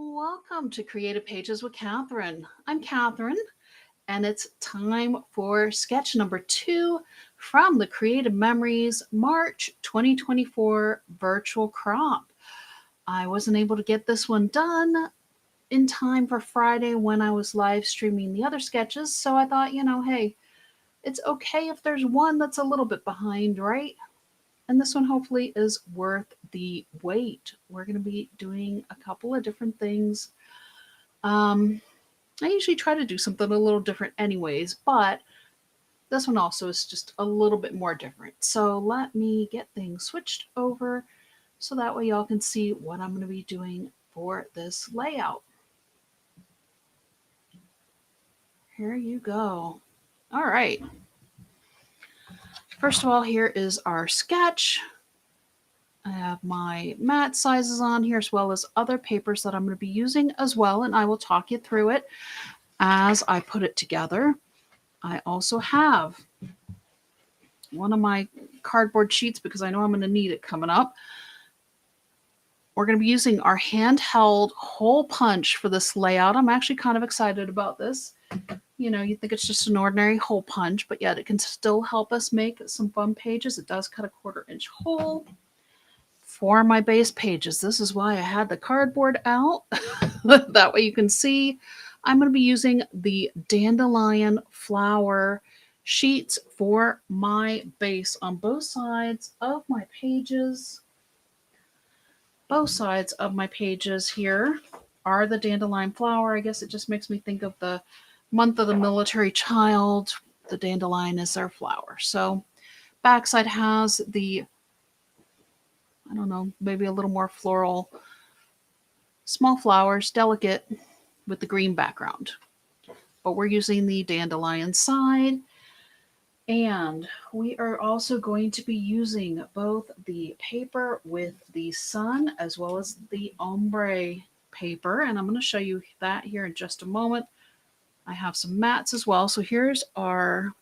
Welcome to Creative Pages with Catherine. I'm Catherine, and it's time for sketch number 2 from the Creative Memories March 2024 virtual crop. I wasn't able to get this one done in time for Friday when I was live streaming the other sketches, so I thought, hey, it's okay if there's one that's a little bit behind, right? And this one hopefully is worth the wait. We're going to be doing a couple of different things. I usually try to do something a little different, anyways, but this one also is just a little bit more different. So let me get things switched over so that way y'all can see what I'm going to be doing for this layout. Here you go. All right. First of all, here is our sketch. I have my mat sizes on here as well as other papers that I'm going to be using as well, and I will talk you through it as I put it together. I also have one of my cardboard sheets because I know I'm going to need it coming up. We're going to be using our handheld hole punch for this layout. I'm actually kind of excited about this. You know, you think it's just an ordinary hole punch, but yet it can still help us make some fun pages. It does cut a 1/4 inch hole for my base pages. This is why I had the cardboard out. That way you can see I'm going to be using the dandelion flower sheets for my base on both sides of my pages. Both sides of my pages here are the dandelion flower. I guess it just makes me think of the month of the military child. The dandelion is their flower. So backside has the, I don't know, maybe a little more floral, small flowers, delicate with the green background. But we're using the dandelion side. And we are also going to be using both the paper with the sun as well as the ombre paper. And I'm going to show you that here in just a moment. I have some mats as well. So here's our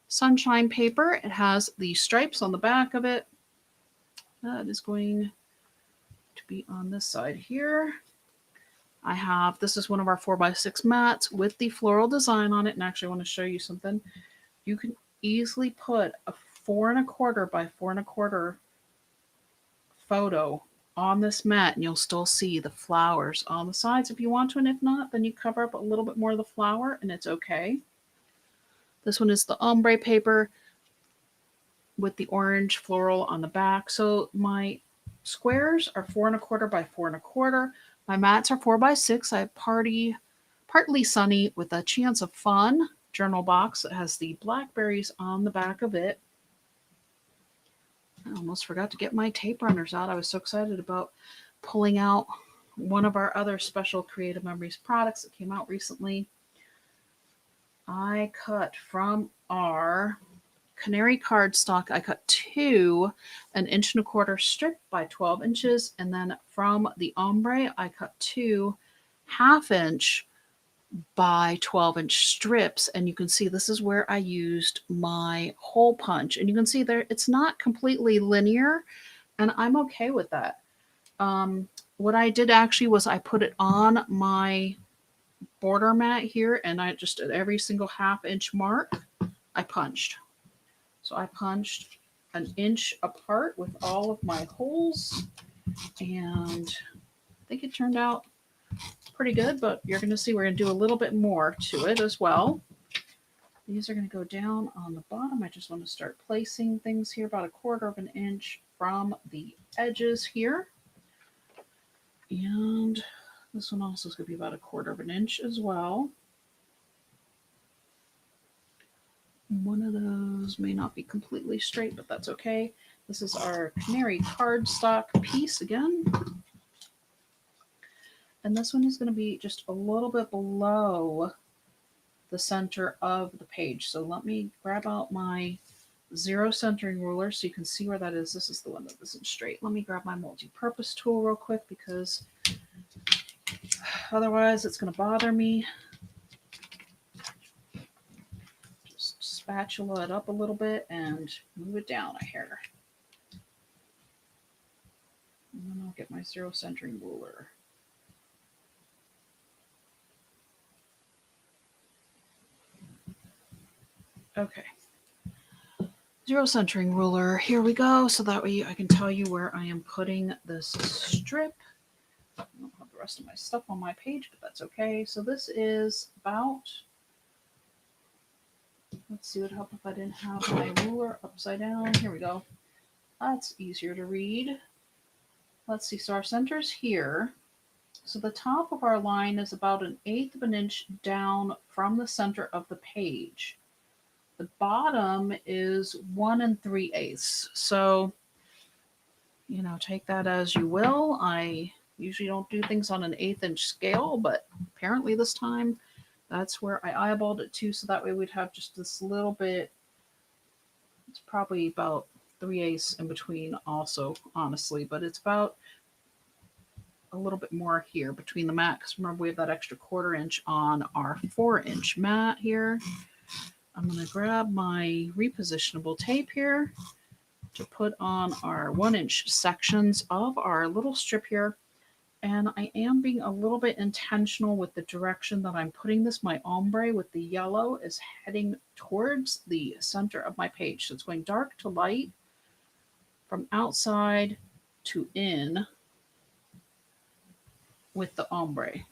sunshine paper. It has the stripes on the back of it. That is going to be on this side here. This is one of our 4x6 mats with the floral design on it. And actually I want to show you something. You can easily put a 4 1/4 by 4 1/4 photo on this mat and you'll still see the flowers on the sides if you want to, and if not, then you cover up a little bit more of the flower and it's okay. This one is the ombre paper with the orange floral on the back. So my squares are 4 1/4 by 4 1/4. My mats are 4x6. I have partly sunny with a chance of fun journal box that has the blackberries on the back of it. I almost forgot to get my tape runners out. I was so excited about pulling out one of our other special Creative Memories products that came out recently. I cut from our canary cardstock, I cut 2 1 1/4 inch strip by 12 inches. And then from the ombre, I cut 2 1/2 inch by 12-inch strips, and you can see this is where I used my hole punch, and you can see there it's not completely linear, and I'm okay with that. What I did actually was I put it on my border mat here, and I just at every single 1/2 inch mark I punched. So I punched 1 inch apart with all of my holes, and I think it turned out pretty good, but you're going to see we're going to do a little bit more to it as well. These are going to go down on the bottom. I just want to start placing things here about 1/4 inch from the edges here. And this one also is going to be about 1/4 inch as well. One of those may not be completely straight, but that's okay. This is our canary cardstock piece again. And this one is going to be just a little bit below the center of the page. So let me grab out my 0 centering ruler so you can see where that is. This is the one that isn't straight. Let me grab my multi-purpose tool real quick because otherwise it's going to bother me. Just spatula it up a little bit and move it down a hair. And then I'll get my 0 centering ruler. Okay. Zero centering ruler. Here we go. So that way I can tell you where I am putting this strip. I don't have the rest of my stuff on my page, but that's okay. So this is about, let's see, what would help if I didn't have my ruler upside down. Here we go. That's easier to read. Let's see. So our center's here. So the top of our line is about 1/8 of an inch down from the center of the page. The bottom is 1 3/8. So, take that as you will. I usually don't do things on an 1/8 inch scale, but apparently this time that's where I eyeballed it to. So that way we'd have just this little bit. It's probably about 3/8 in between also, honestly, but it's about a little bit more here between the mat, because remember we have that extra 1/4 inch on our 4-inch mat here. I'm going to grab my repositionable tape here to put on our 1-inch sections of our little strip here. And I am being a little bit intentional with the direction that I'm putting this. My ombre with the yellow is heading towards the center of my page. So it's going dark to light from outside to in with the ombre.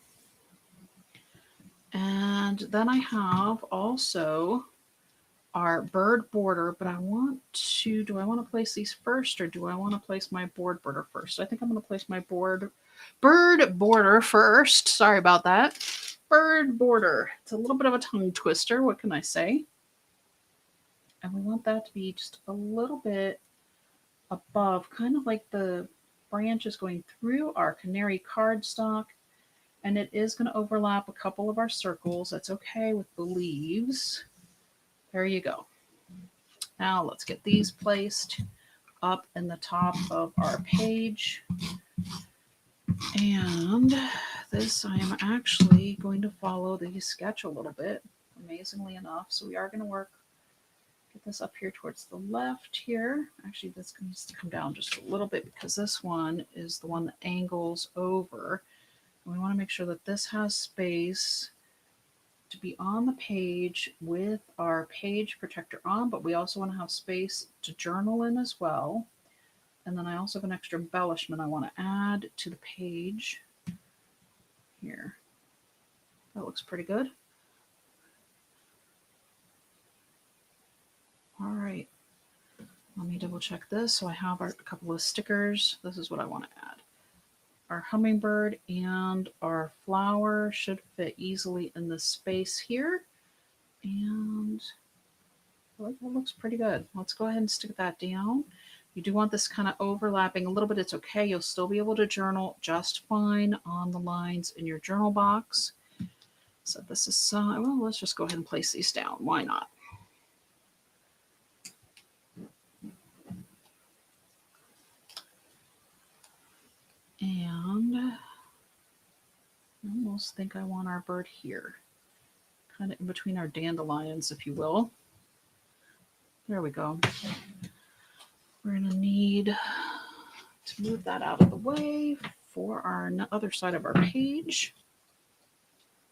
And then I have also our bird border, but do I want to place these first, or do I want to place my bird border first? I think I'm going to place my bird border first. Sorry about that. Bird border. It's a little bit of a tongue twister. What can I say? And we want that to be just a little bit above, kind of like the branches going through our canary cardstock. And it is going to overlap a couple of our circles. That's okay with the leaves. There you go. Now let's get these placed up in the top of our page. And this, I am actually going to follow the sketch a little bit, amazingly enough. So we are going to get this up here towards the left here. Actually, this needs to come down just a little bit, because this one is the one that angles over. And we want to make sure that this has space to be on the page with our page protector on, but we also want to have space to journal in as well. And then I also have an extra embellishment I want to add to the page here. That looks pretty good. All right. Let me double check this. So I have a couple of stickers. This is what I want to add. Our hummingbird and our flower should fit easily in this space here. And I like that looks pretty good. Let's go ahead and stick that down. You do want this kind of overlapping a little bit. It's okay. You'll still be able to journal just fine on the lines in your journal box. So this is, well, let's just go ahead and place these down. Why not? And I almost think I want our bird here, kind of in between our dandelions, if you will. There we go. We're going to need to move that out of the way for our other side of our page.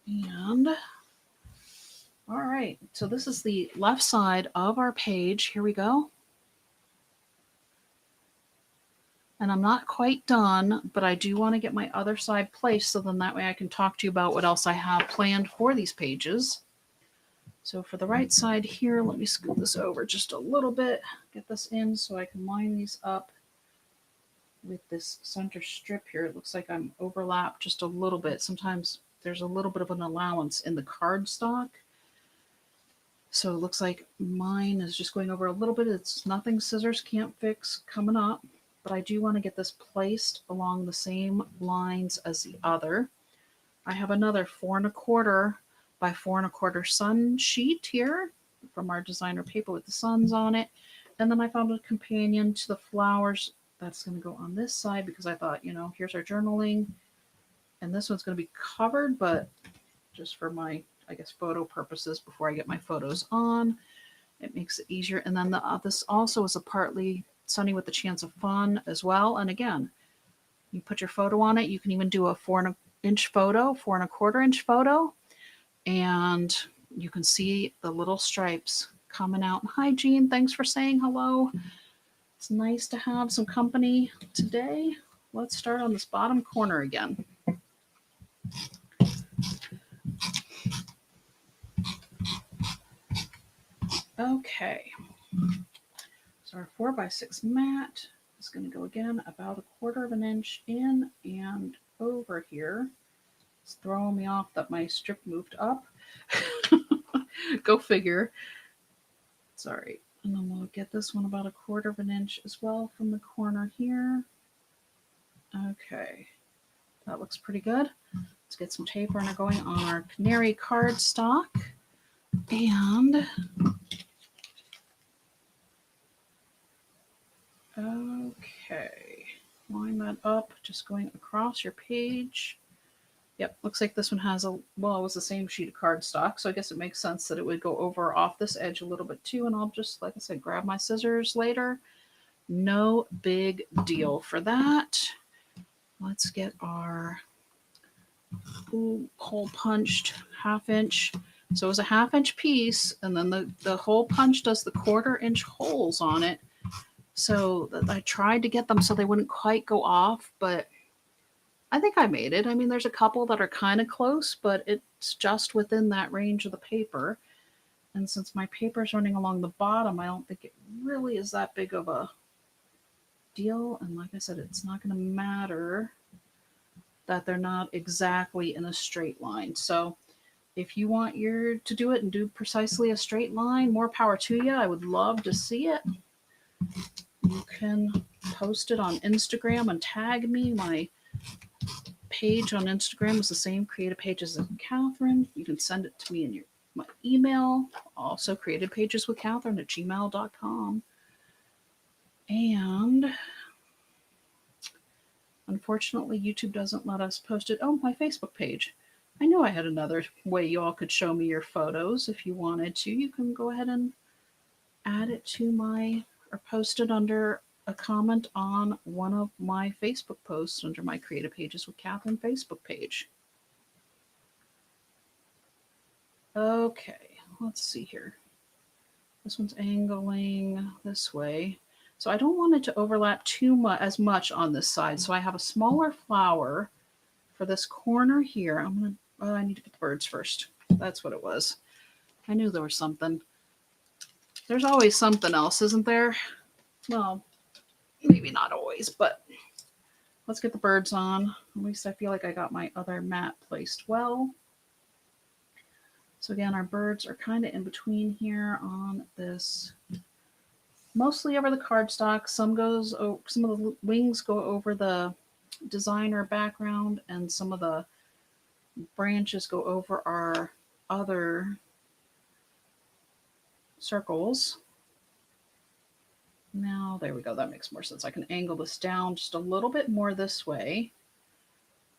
And all right, so this is the left side of our page. Here we go. And I'm not quite done, but I do want to get my other side placed, so then that way I can talk to you about what else I have planned for these pages. So for the right side here, let me scoot this over just a little bit, get this in so I can line these up with this center strip here. It looks like I'm overlapped just a little bit. Sometimes there's a little bit of an allowance in the cardstock. So it looks like mine is just going over a little bit. It's nothing scissors can't fix coming up. But I do want to get this placed along the same lines as the other. I have another 4 1/4 by 4 1/4 sun sheet here from our designer paper with the suns on it. And then I found a companion to the flowers that's going to go on this side, because I thought, here's our journaling. And this one's going to be covered, but just for my, I guess, photo purposes before I get my photos on, it makes it easier. And then this also is a partly sunny with a chance of fun as well. And again, you put your photo on it. You can even do a 4 inch photo, 4 1/4 inch photo, and you can see the little stripes coming out. Hi, Jean. Thanks for saying hello. It's nice to have some company today. Let's start on this bottom corner again. Okay. So our 4x6 mat is going to go again about 1/4 of an inch in and over here. It's throwing me off that my strip moved up. Go figure. Sorry. And then we'll get this one about 1/4 of an inch as well from the corner here. Okay. That looks pretty good. Let's get some tape runner going on our canary cardstock. And okay, line that up, just going across your page. Yep, looks like this one has a, well, it was the same sheet of cardstock, so I guess it makes sense that it would go over off this edge a little bit too, and I'll just, like I said, grab my scissors later. No big deal for that. Let's get our hole punched 1/2 inch. So it was a 1/2 inch piece, and then the hole punch does the 1/4 inch holes on it. So I tried to get them so they wouldn't quite go off, but I think I made it. I mean, there's a couple that are kind of close, but it's just within that range of the paper. And since my paper is running along the bottom, I don't think it really is that big of a deal. And like I said, it's not going to matter that they're not exactly in a straight line. So if you want to do it and do precisely a straight line, more power to you. I would love to see it. You can post it on Instagram and tag me. My page on Instagram is the same creative pages as Catherine. You can send it to me in my email. Also creative pages with Catherine at gmail.com. And unfortunately, YouTube doesn't let us post it. Oh, my Facebook page. I knew I had another way you all could show me your photos if you wanted to. You can go ahead and add it to or post it under a comment on one of my Facebook posts under my Creative Pages with Catherine Facebook page. Okay, let's see here. This one's angling this way. So I don't want it to overlap as much on this side. So I have a smaller flower for this corner here. I need to put the birds first. That's what it was. I knew there was something. There's always something else, isn't there? Well, maybe not always, but let's get the birds on. At least I feel like I got my other mat placed well. So again, our birds are kind of in between here on this, mostly over the cardstock. Some of the wings go over the designer background, and some of the branches go over our other circles. Now, there we go. That makes more sense. I can angle this down just a little bit more this way,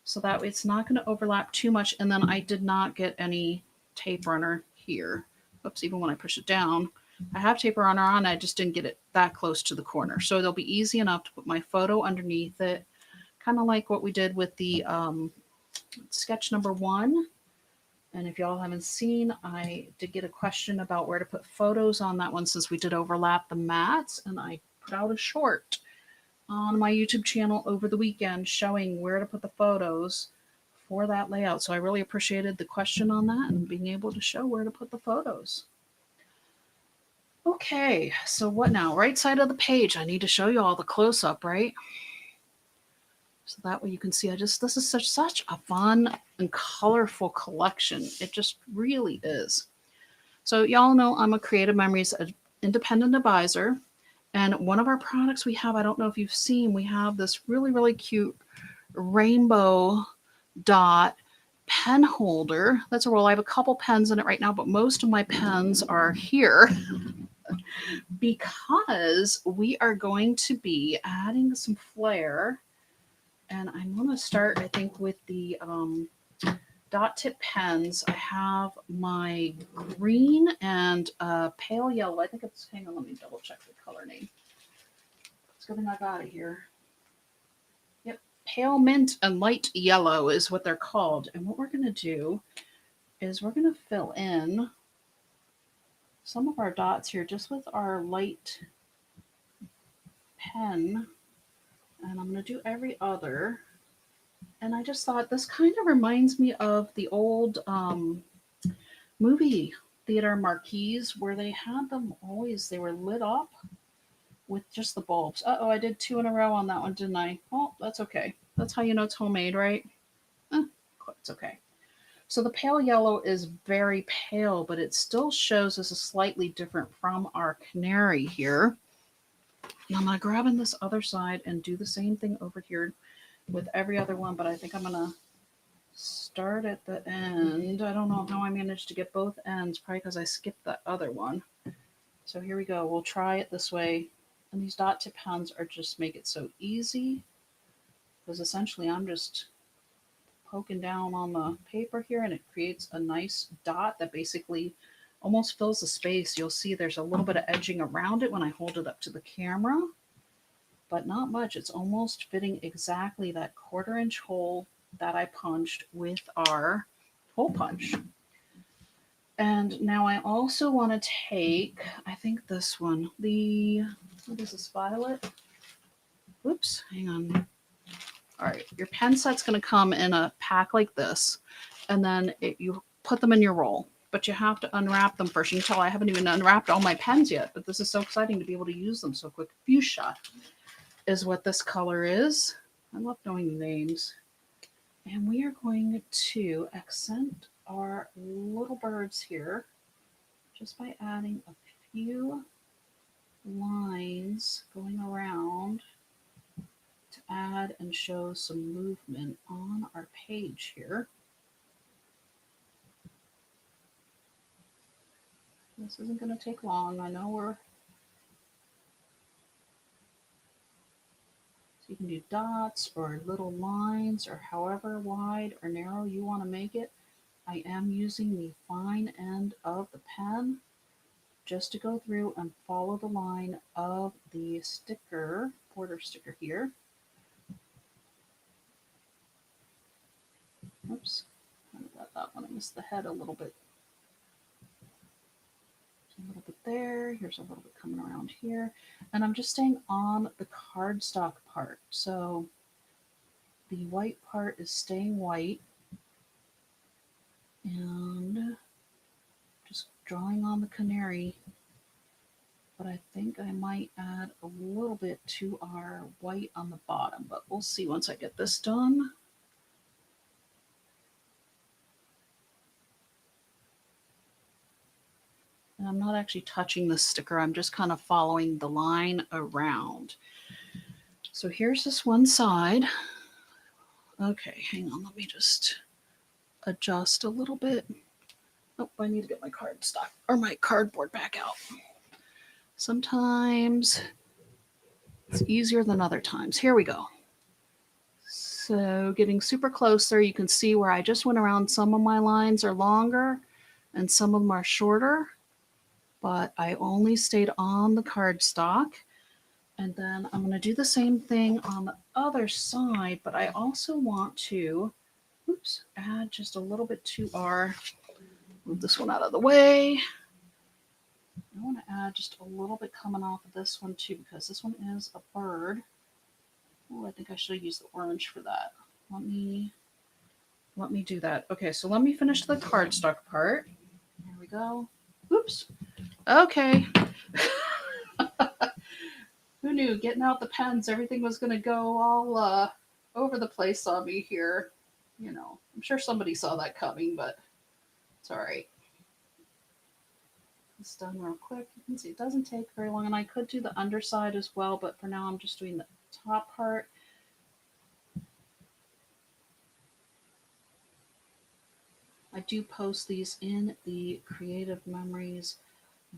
so that way it's not going to overlap too much. And then I did not get any tape runner here. Oops, even when I push it down, I have tape runner on. I just didn't get it that close to the corner. So it'll be easy enough to put my photo underneath it, kind of like what we did with the sketch number 1. And if y'all haven't seen, I did get a question about where to put photos on that one since we did overlap the mats. And I put out a short on my YouTube channel over the weekend showing where to put the photos for that layout. So I really appreciated the question on that and being able to show where to put the photos. Okay, so what now? Right side of the page. I need to show you all the close-up, right? So that way you can see, this is such a fun and colorful collection. It just really is. So y'all know I'm a Creative Memories independent advisor. And one of our products we have, I don't know if you've seen, we have this really, really cute rainbow dot pen holder. That's a roll. I have a couple pens in it right now, but most of my pens are here because we are going to be adding some flair. And I'm going to start, I think, with the dot tip pens. I have my green and pale yellow. I think it's, hang on, let me double check the color name. It's good thing I got it here. Yep, pale mint and light yellow is what they're called. And what we're going to do is we're going to fill in some of our dots here just with our light pen, and I'm going to do every other. And I just thought this kind of reminds me of the old movie theater marquees where they had them always, they were lit up with just the bulbs. Uh-oh, I did 2 in a row on that one, didn't I? Oh, that's okay. That's how you know it's homemade, right? It's okay. So the pale yellow is very pale, but it still shows us a slightly different from our canary here. And I'm going to grab in this other side and do the same thing over here with every other one, but I think I'm going to start at the end. I don't know how I managed to get both ends, probably because I skipped that other one. So here we go. We'll try it this way. And these dot tip pens are just make it so easy because essentially I'm just poking down on the paper here and it creates a nice dot that basically almost fills the space. You'll see there's a little bit of edging around it when I hold it up to the camera, but not much. It's almost fitting exactly that 1/4 inch hole that I punched with our hole punch. And now I also want to take, I think this one, what is this, violet? Oops, hang on. All right, your pen set's going to come in a pack like this, and then you put them in your roll. But you have to unwrap them first. You can tell I haven't even unwrapped all my pens yet, but this is so exciting to be able to use them so quick. Fuchsia is what this color is. I love knowing the names. And we are going to accent our little birds here just by adding a few lines going around to add and show some movement on our page here. This isn't going to take long. I know so you can do dots or little lines or however wide or narrow you want to make it. I am using the fine end of the pen just to go through and follow the line of the sticker, border sticker here. Oops, I got that one. I missed the head a little bit. A little bit there. Here's a little bit coming around here. And I'm just staying on the cardstock part. So the white part is staying white. And just drawing on the canary. But I think I might add a little bit to our white on the bottom. But we'll see once I get this done. And I'm not actually touching the sticker. I'm just kind of following the line around. So here's this one side. Okay, hang on. Let me just adjust a little bit. Oh, I need to get my cardstock or my cardboard back out. Sometimes it's easier than other times. Here we go. So getting super close there, you can see where I just went around. Some of my lines are longer and some of them are shorter, but I only stayed on the cardstock. And then I'm going to do the same thing on the other side, but I also want to, add just a little bit to our, move this one out of the way. I want to add just a little bit coming off of this one too, because this one is a bird. Oh, I think I should have used the orange for that. Let me do that. Okay, so let me finish the cardstock part. There we go. Oops. Okay. Who knew? Getting out the pens, everything was going to go all over the place on me here. You know, I'm sure somebody saw that coming, but it's all right. It's done real quick. You can see it doesn't take very long, and I could do the underside as well, but for now I'm just doing the top part. I do post these in the Creative Memories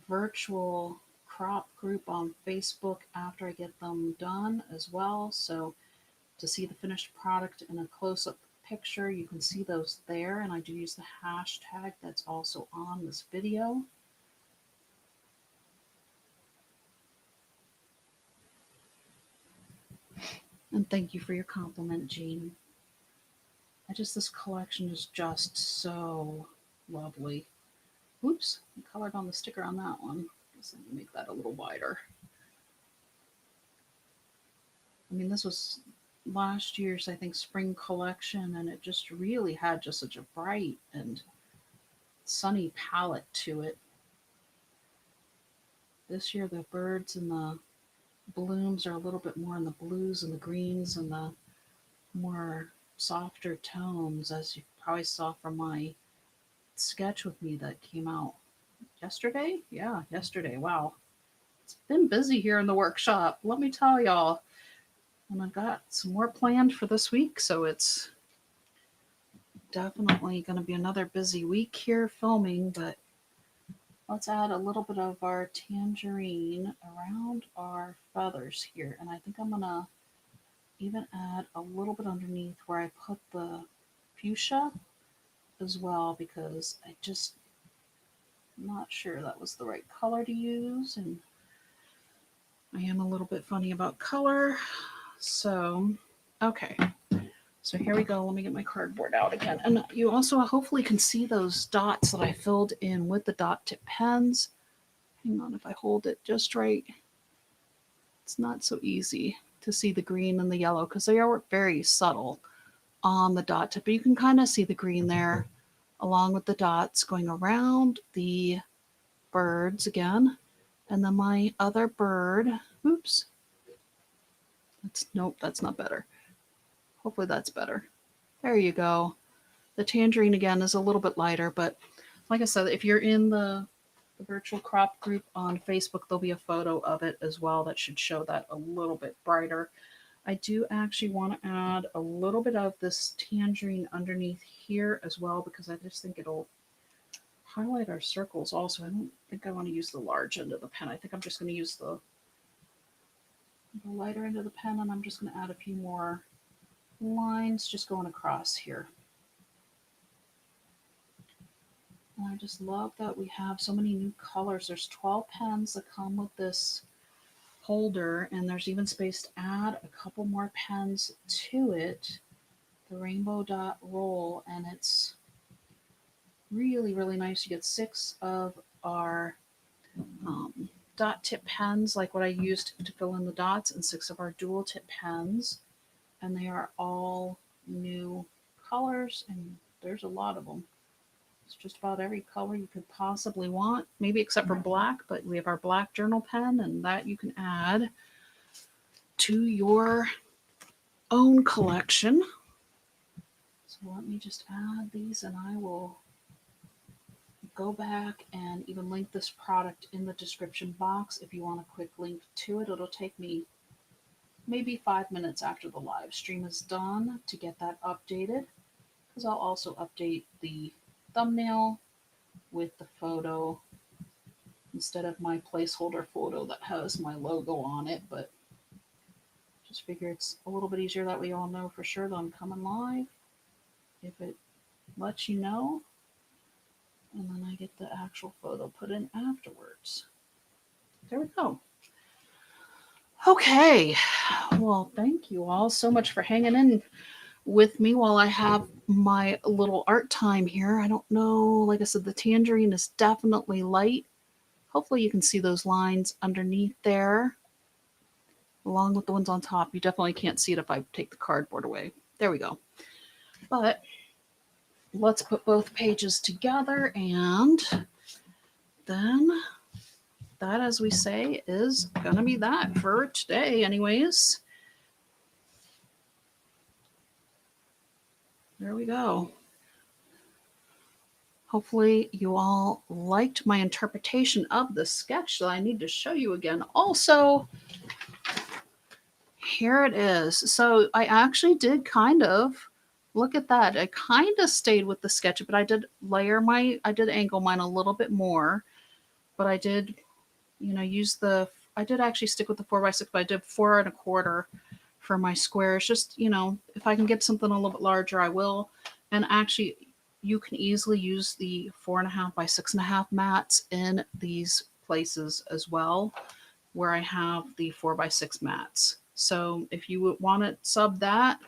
virtual crop group on Facebook after I get them done as well. So to see the finished product in a close-up picture, you can see those there, and I do use the hashtag that's also on this video. And thank you for your compliment, Jean. This collection is just so lovely. Oops, I colored on the sticker on that one. Just let me make that a little wider. I mean, this was last year's, I think, spring collection, and it just really had just such a bright and sunny palette to it. This year, the birds and the blooms are a little bit more in the blues and the greens and the more softer tones, as you probably saw from my sketch with me that came out yesterday. Yeah, yesterday. Wow. It's been busy here in the workshop, let me tell y'all. And I've got some more planned for this week, so it's definitely going to be another busy week here filming, but let's add a little bit of our tangerine around our feathers here. And I think I'm going to even add a little bit underneath where I put the fuchsia as well, because I just not sure that was the right color to use, and I am a little bit funny about color. So, okay. So here we go. Let me get my cardboard out again. And you also hopefully can see those dots that I filled in with the dot tip pens. Hang on, if I hold it just right. It's not so easy to see the green and the yellow because they are very subtle on the dot tip. But you can kind of see the green there along with the dots going around the birds again. And then my other bird, oops. Nope, that's not better. Hopefully that's better. There you go. The tangerine again is a little bit lighter, but like I said, if you're in the virtual crop group on Facebook, there'll be a photo of it as well that should show that a little bit brighter. I do actually want to add a little bit of this tangerine underneath here as well, because I just think it'll highlight our circles also. I don't think I want to use the large end of the pen. I think I'm just going to use the lighter end of the pen, and I'm just going to add a few more lines just going across here. And I just love that we have so many new colors. There's 12 pens that come with this holder, and there's even space to add a couple more pens to it, the rainbow dot roll, and it's really, really nice. You get 6 of our dot tip pens, like what I used to fill in the dots, and 6 of our dual tip pens, and they are all new colors, and there's a lot of them. It's just about every color you could possibly want, maybe except for black, but we have our black journal pen, and that you can add to your own collection. So let me just add these, and I will go back and even link this product in the description box if you want a quick link to it. It'll take me maybe 5 minutes after the live stream is done to get that updated, because I'll also update the thumbnail with the photo instead of my placeholder photo that has my logo on it. But just figure it's a little bit easier that way. Y'all know for sure that I'm coming live if it lets you know, and then I get the actual photo put in afterwards. There we go. Okay, well, thank you all so much for hanging in with me while I have my little art time here. I don't know, like I said, the tangerine is definitely light. Hopefully you can see those lines underneath there along with the ones on top. You definitely can't see it if I take the cardboard away. There we go. But let's put both pages together, and then that, as we say, is gonna be that for today anyways. There we go. Hopefully you all liked my interpretation of the sketch that I need to show you again. Also, here it is. So I actually did kind of, look at that. I kind of stayed with the sketch, but I did angle mine a little bit more, but I did, I did actually stick with the 4x6, but I did 4 1/4 for my squares. Just, if I can get something a little bit larger, I will. And actually, you can easily use the 4.5 by 6.5 mats in these places as well, where I have the 4x6 mats. So if you want to sub that,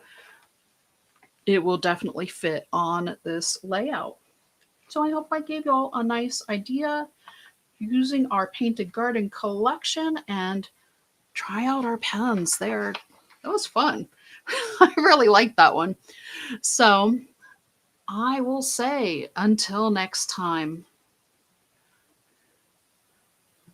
it will definitely fit on this layout. So I hope I gave you all a nice idea using our painted garden collection, and try out our pens. That was fun. I really liked that one. So I will say until next time,